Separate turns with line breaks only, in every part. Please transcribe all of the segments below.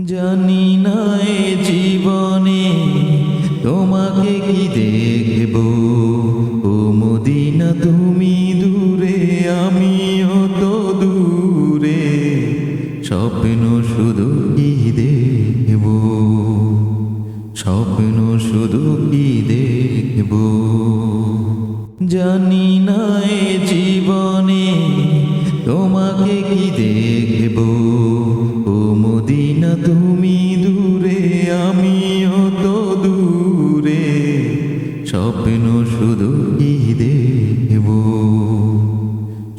জানি না এ জীবনে তোমাকে কি দেখব, ও মদিনা তুমি দূরে আমিও তো দূরে, স্বপ্ন শুধু কি দেখব, স্বপ্ন শুধু কি দেখব। জানি না এ জীবনে তোমাকে কি দেখব, ও মদিনা তুমি দূরে আমিও তো দূরে, স্বপ্ন শুধু কি দেখব,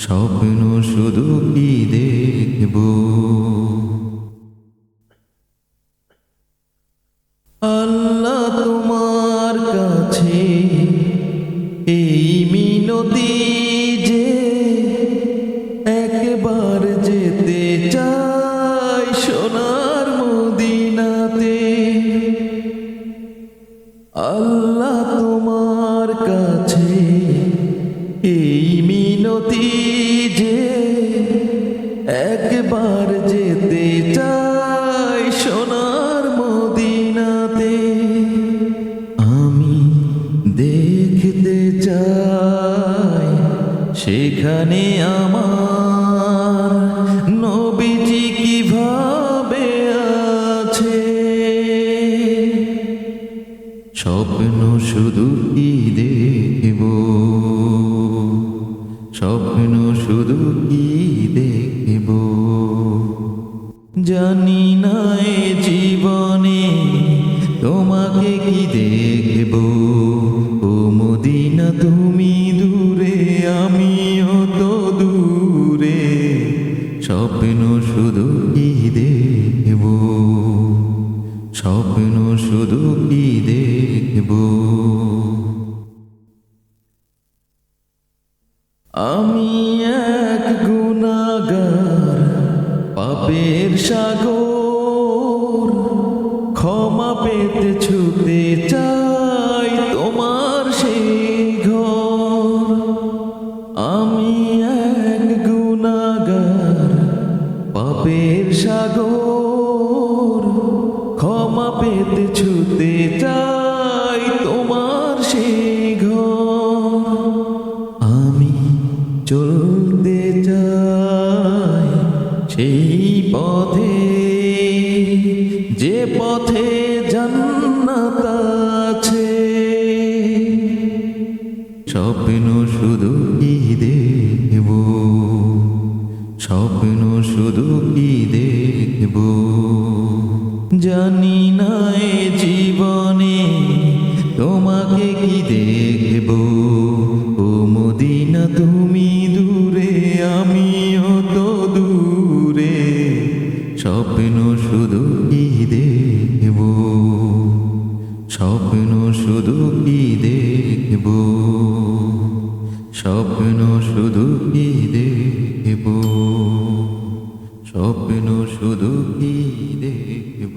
স্বপ্ন শুধু কি দেখব। আল্লাহ তোমার কাছে এই মিনতি যে একবার যেতে চাই সোনার মদিনাতে। আল্লাহ তোমার কাছে এই মিনতি যে একবার যেতে চাই সোনার মদিনাতে। আমি দেখতে চাই সেখানে আমার নবীজি কিভাবে আছে, স্বপ্ন শুধু কি দেখব, স্বপ্ন শুধু কি দেখব। জানি না এ জীবনে তোমাকে কি দেখব, ও মদিনা তুমি দূরে আমিও তো দূরে, স্বপ্ন শুধু কি দেখব, স্বপ্ন শুধু কি দেখব। আমি এক গুনাহগার পাপের সাগর, ক্ষমা পেতে ছুটে চাই তোমার সেই ঘর। আমি এক গুনাহগার পাপের সাগর, ক্ষমা পেতে ছুটে চাই তোমার সেই ঘর। আমি চলতে চাই সেই পথে যে পথে জান্নাত আছে, স্বপ্ন শুধু কি দেখব, স্বপ্ন শুধু কি দেখব। জানি না এ জীবনে তোমাকে কি দেখব, ও মদিনা তুমি দূরে আমিও তো দূরে, স্বপ্ন শুধু কি দেখব, স্বপ্ন শুধু কি দেখব, স্বপ্ন শুধু কি দেখব, স্বপ্ন শুধু কি দেখব।